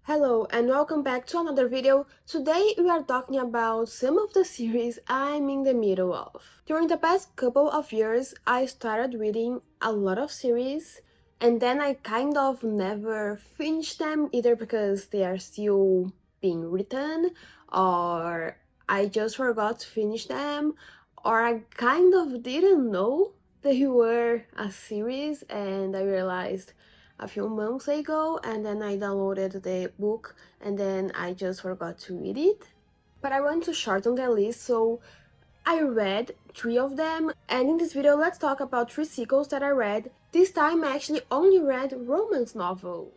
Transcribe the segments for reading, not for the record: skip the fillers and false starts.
Hello and welcome back to another video. Today we are talking about some of the series I'm in the middle of. During the past couple of years, I started reading a lot of series and then I kind of never finished them, either because they are still being written or I just forgot to finish them, or I kind of didn't know they were a series and I realized a few months ago, and then I downloaded the book and then I just forgot to read it. But I want to shorten the list, so I read 3 of them, and in this video let's talk about 3 sequels that I read. This time I actually only read romance novels.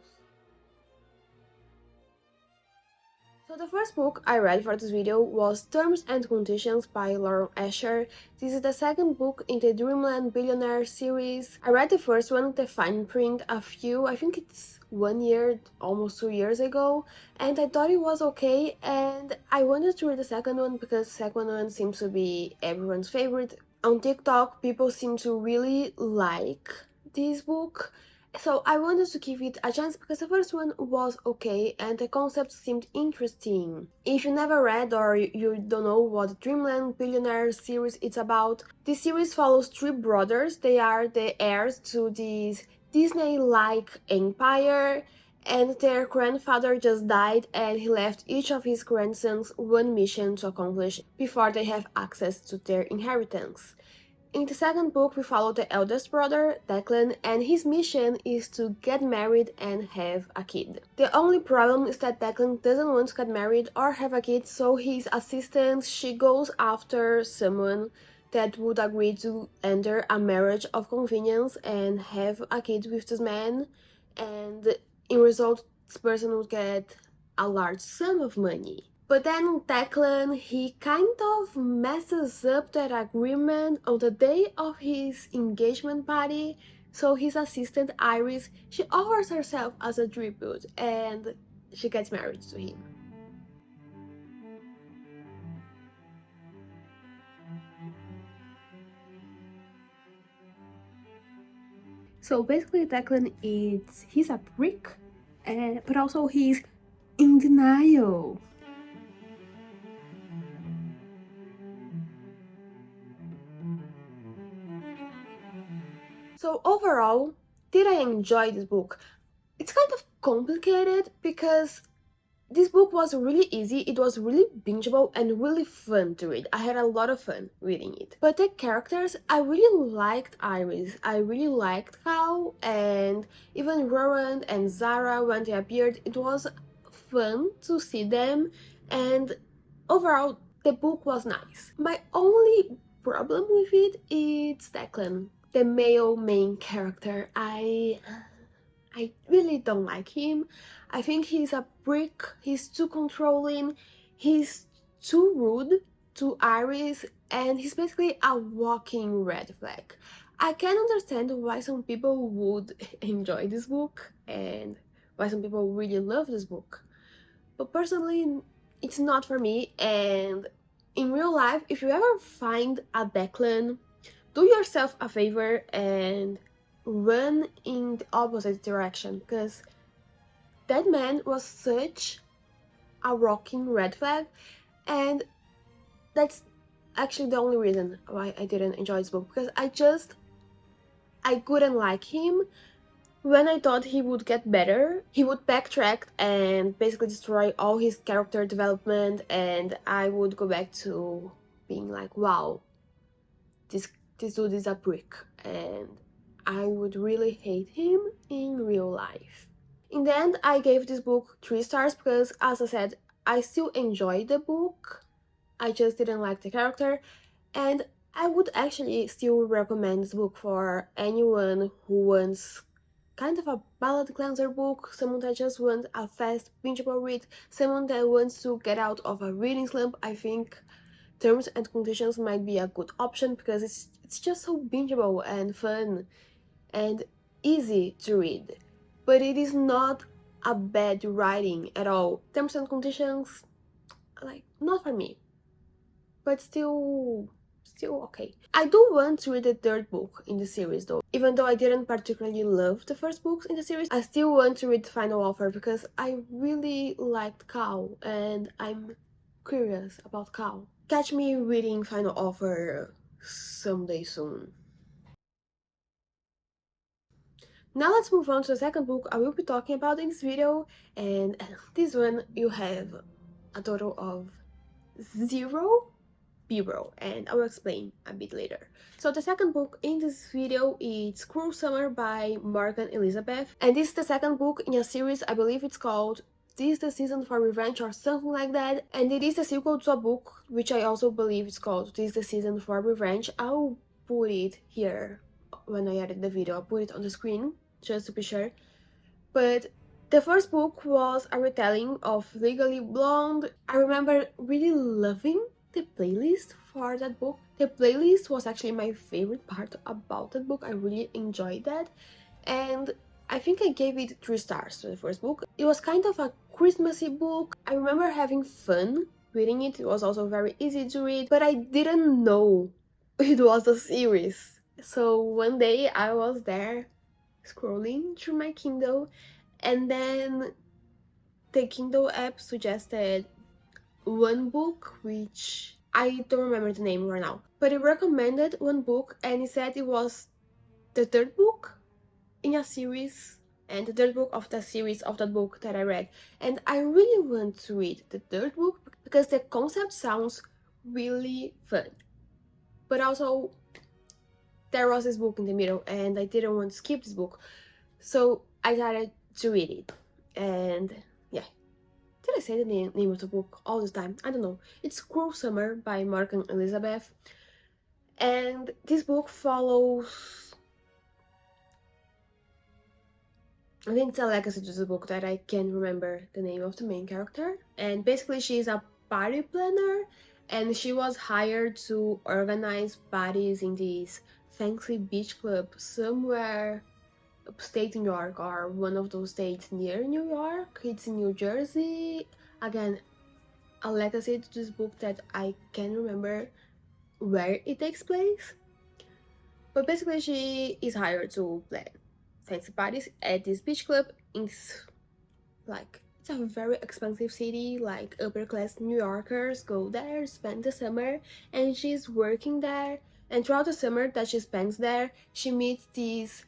So the first book I read for this video was Terms and Conditions by Lauren Asher. This is the second book in the Dreamland Billionaire series. I read the first one, the fine print, I think it's 1 year, almost 2 years ago, and I thought it was okay, and I wanted to read the second one because the second one seems to be everyone's favorite. On TikTok, people seem to really like this book. So I wanted to give it a chance because the first one was okay and the concept seemed interesting. If you never read or you don't know what Dreamland Billionaire series is about, this series follows 3 brothers. They are the heirs to this Disney-like empire, and their grandfather just died and he left each of his grandsons one mission to accomplish before they have access to their inheritance. In the second book, we follow the eldest brother, Declan, and his mission is to get married and have a kid. The only problem is that Declan doesn't want to get married or have a kid, so his assistant, she goes after someone that would agree to enter a marriage of convenience and have a kid with this man, and in result, this person would get a large sum of money. But then Declan, he kind of messes up that agreement on the day of his engagement party, so his assistant Iris, she offers herself as a tribute and she gets married to him. So basically Declan he's a prick, but also he's in denial. So overall, did I enjoy this book? It's kind of complicated because this book was really easy, it was really bingeable and really fun to read. I had a lot of fun reading it. But the characters, I really liked Iris, I really liked Cal, and even Rowan and Zara when they appeared. It was fun to see them, and overall the book was nice. My only problem with it is Declan, the male main character. I really don't like him. I think he's a prick, he's too controlling, he's too rude to Iris, and he's basically a walking red flag. I can understand why some people would enjoy this book and why some people really love this book, but personally it's not for me. And in real life, if you ever find a Declan, do yourself a favor and run in the opposite direction, because that man was such a rocking red flag, and that's actually the only reason why I didn't enjoy this book, because I couldn't like him. When I thought he would get better, he would backtrack and basically destroy all his character development, and I would go back to being like, wow, this dude is a prick, and I would really hate him in real life. In the end, I gave this book 3 stars because, as I said, I still enjoyed the book, I just didn't like the character, and I would actually still recommend this book for anyone who wants kind of a palate cleanser book, someone that just wants a fast, bingeable read, someone that wants to get out of a reading slump. I think Terms and Conditions might be a good option because it's just so bingeable and fun and easy to read. But it is not a bad writing at all. Terms and Conditions, like, not for me. But still still okay. I do want to read the third book in the series though. Even though I didn't particularly love the first books in the series, I still want to read Final Offer because I really liked Cal and I'm curious about Cal. Catch me reading Final Offer someday soon. Now let's move on to the second book I will be talking about in this video, and this one you have a total of 0 B-roll, and I will explain a bit later. So the second book in this video is Cruel Summer by Morgan Elizabeth, and this is the second book in a series. I believe it's called This is the Season for Revenge or something like that, and it is the sequel to a book which I also believe is called This is the Season for Revenge. I'll put it here when I edit the video. I'll put it on the screen just to be sure. But the first book was a retelling of Legally Blonde. I remember really loving the playlist for that book. The playlist was actually my favorite part about that book. I really enjoyed that, and I think I gave it 3 stars to the first book. It was kind of a Christmassy book. I remember having fun reading it. It was also very easy to read, but I didn't know it was a series. So one day I was there scrolling through my Kindle, and then the Kindle app suggested one book, which I don't remember the name right now, but it recommended one book and it said it was the third book in a series and the third book of the series of that book that I read. And I really want to read the third book because the concept sounds really fun, but also there was this book in the middle and I didn't want to skip this book, so I decided to read it. And yeah, did I say the name of the book all the time? I don't know. It's Cruel Summer by Morgan Elizabeth, and this book follows, I think it's a legacy to the book that I can't remember the name of the main character. And basically she's a party planner and she was hired to organize parties in this fancy beach club somewhere upstate New York or one of those states near New York. It's in New Jersey. Again, a legacy to this book that I can't remember where it takes place. But basically she is hired to plan fancy parties at this beach club. It's a very expensive city, like upper class New Yorkers go there, spend the summer, and she's working there. And throughout the summer that she spends there, she meets this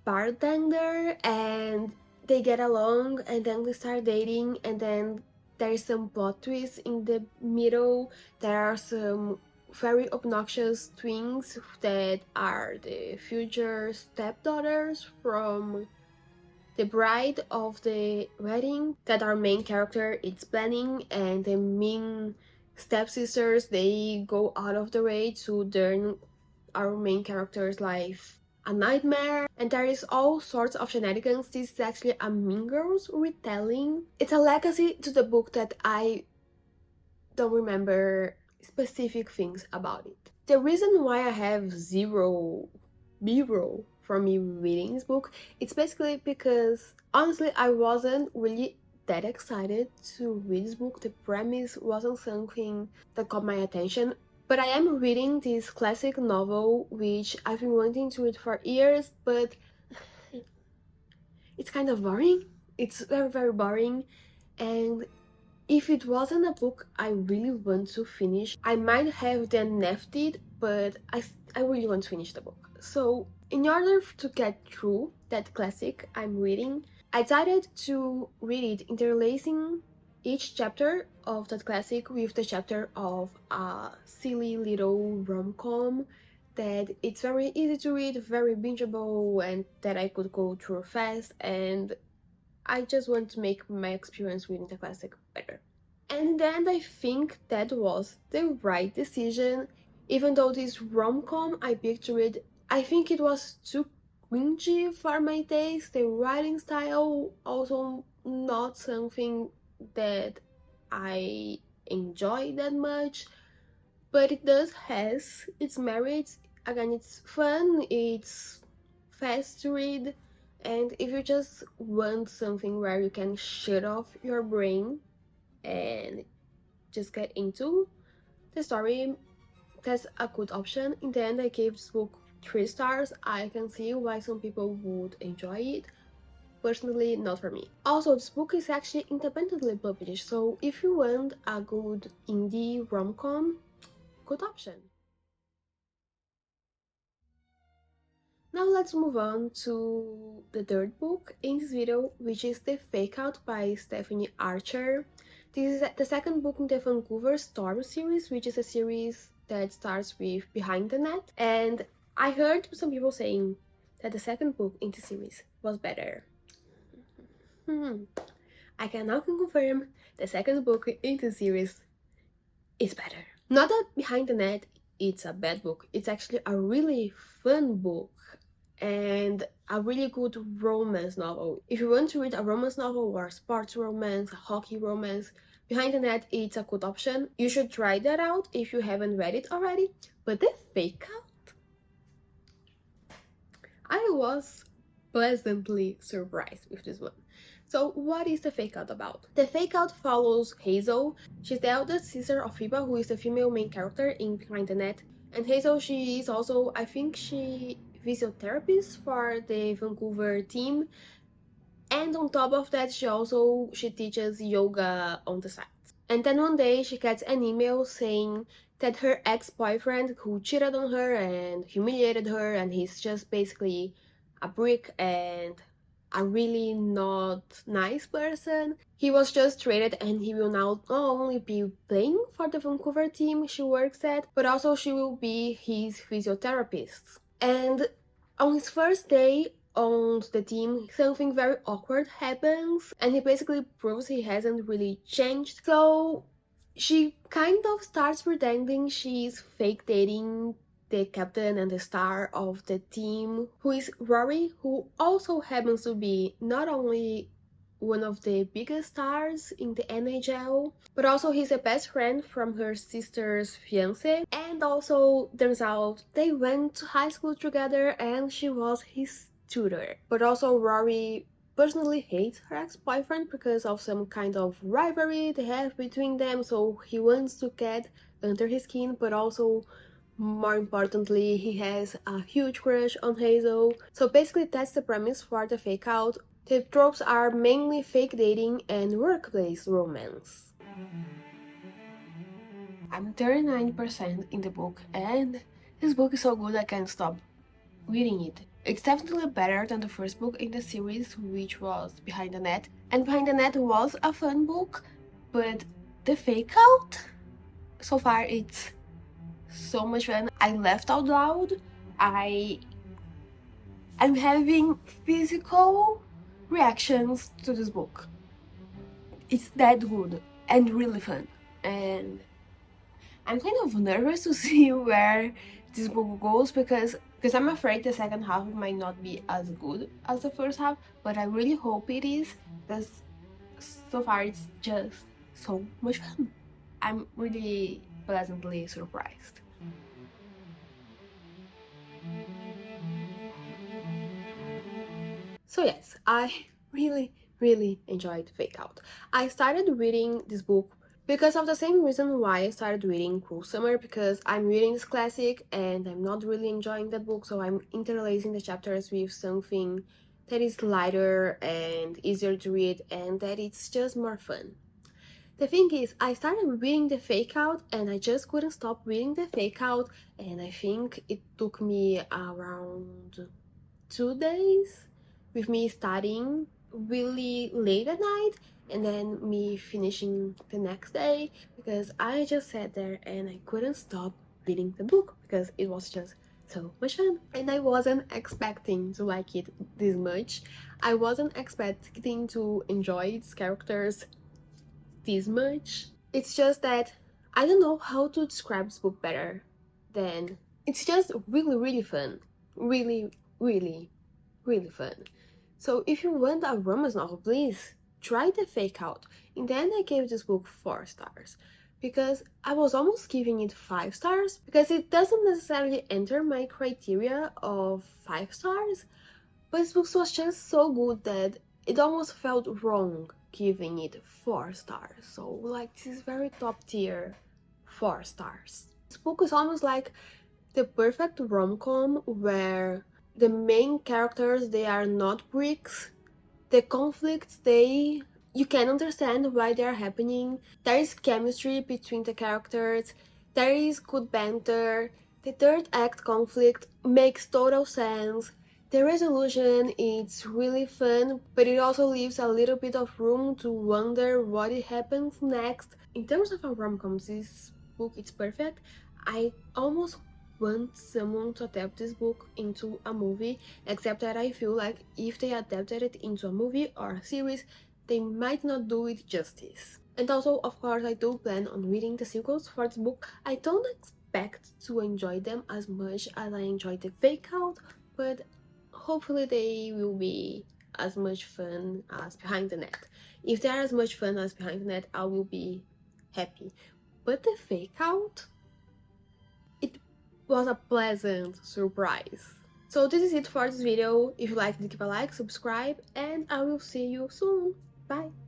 bartender and they get along, and then they start dating, and then there's some plot twists in the middle. There are some very obnoxious twins that are the future stepdaughters from the bride of the wedding that our main character is planning, and the mean stepsisters, they go out of the way to turn our main character's life a nightmare, and there is all sorts of shenanigans. This is actually a Mean Girls retelling. It's a legacy to the book that I don't remember specific things about it. The reason why I have 0 B-roll for me reading this book, it's basically because honestly I wasn't really that excited to read this book. The premise wasn't something that caught my attention. But I am reading this classic novel which I've been wanting to read for years, but it's kind of boring. It's very, very boring. And if it wasn't a book I really want to finish, I might have then left it, but I really want to finish the book. So in order to get through that classic I'm reading, I decided to read it interlacing each chapter of that classic with the chapter of a silly little rom-com that it's very easy to read, very bingeable, and that I could go through fast, and I just want to make my experience reading the classic better. And then I think that was the right decision. Even though this rom-com I picked to read, I think it was too cringy for my taste. The writing style also not something that I enjoy that much, but it does has its merits. Again, it's fun, it's fast to read, and if you just want something where you can shut off your brain and just get into the story, that's a good option. In the end, I gave this book 3 stars. I can see why some people would enjoy it. Personally, not for me. Also, this book is actually independently published, so if you want a good indie rom-com, good option. Now let's move on to the third book in this video, which is The Fake Out by Stephanie Archer. This is the second book in the Vancouver Storm series, which is a series that starts with Behind the Net. And I heard some people saying that the second book in the series was better. I can now confirm the second book in the series is better. Not that Behind the Net it's a bad book, it's actually a really fun book and a really good romance novel. If you want to read a romance novel or sports romance, hockey romance, Behind the Net it's a good option. You should try that out if you haven't read it already. But The Fake Out, I was pleasantly surprised with this one. So what is The Fake Out about? The Fake Out follows Hazel. She's the eldest sister of Phoebe, who is the female main character in Behind the Net. And Hazel, she is also, I think she physiotherapist for the Vancouver team. And on top of that, she teaches yoga on the side. And then one day she gets an email saying that her ex-boyfriend who cheated on her and humiliated her, and he's just basically a brick and a really not nice person. He was just traded and he will now not only be playing for the Vancouver team she works at, but also she will be his physiotherapist. And on his first day on the team, something very awkward happens and he basically proves he hasn't really changed. So she kind of starts pretending she's fake dating the captain and the star of the team, who is Rory, who also happens to be not only one of the biggest stars in the NHL, but also he's a best friend from her sister's fiance. And also turns out they went to high school together and she was his tutor. But also Rory personally hates her ex-boyfriend because of some kind of rivalry they have between them, so he wants to get under his skin, but also more importantly, he has a huge crush on Hazel. So basically that's the premise for The Fake Out. The tropes are mainly fake dating and workplace romance. I'm 39% in the book and this book is so good I can't stop reading it. It's definitely better than the first book in the series, which was Behind the Net. And Behind the Net was a fun book, but The Fake Out, so far it's so much fun. I laughed out loud. I'm having physical reactions to this book. It's that good and really fun. And I'm kind of nervous to see where this book goes because I'm afraid the second half might not be as good as the first half, but I really hope it is because so far it's just so much fun. I'm really pleasantly surprised. So yes, I really enjoyed Fake Out. I started reading this book because of the same reason why I started reading Cruel Summer, because I'm reading this classic and I'm not really enjoying that book, so I'm interlacing the chapters with something that is lighter and easier to read and that it's just more fun. The thing is, I started reading The Fake Out and I just couldn't stop reading The Fake Out, and I think it took me around 2 days with me studying really late at night and then me finishing the next day, because I just sat there and I couldn't stop reading the book because it was just so much fun. And I wasn't expecting to like it this much. I wasn't expecting to enjoy its characters this much. It's just that I don't know how to describe this book better than it's just really fun. Really fun. So if you want a romance novel, please try The Fake Out. In the end, I gave this book 4 stars because I was almost giving it 5 stars because it doesn't necessarily enter my criteria of 5 stars, but this book was just so good that it almost felt wrong giving it 4 stars. So like, this is very top tier 4 stars. This book is almost like the perfect rom-com where the main characters, they are not bricks. The conflicts, you can understand why they are happening. There is chemistry between the characters. There is good banter. The third act conflict makes total sense. The resolution is really fun, but it also leaves a little bit of room to wonder what it happens next. In terms of a rom-com, this book is perfect. I almost want someone to adapt this book into a movie, except that I feel like if they adapted it into a movie or a series, they might not do it justice. And also, of course, I do plan on reading the sequels for this book. I don't expect to enjoy them as much as I enjoyed the Fake Out, but hopefully they will be as much fun as Behind the Net. If they are as much fun as Behind the Net, I will be happy. But the Fake Out, it was a pleasant surprise. So this is it for this video. If you liked it, give a like, subscribe, and I will see you soon. Bye!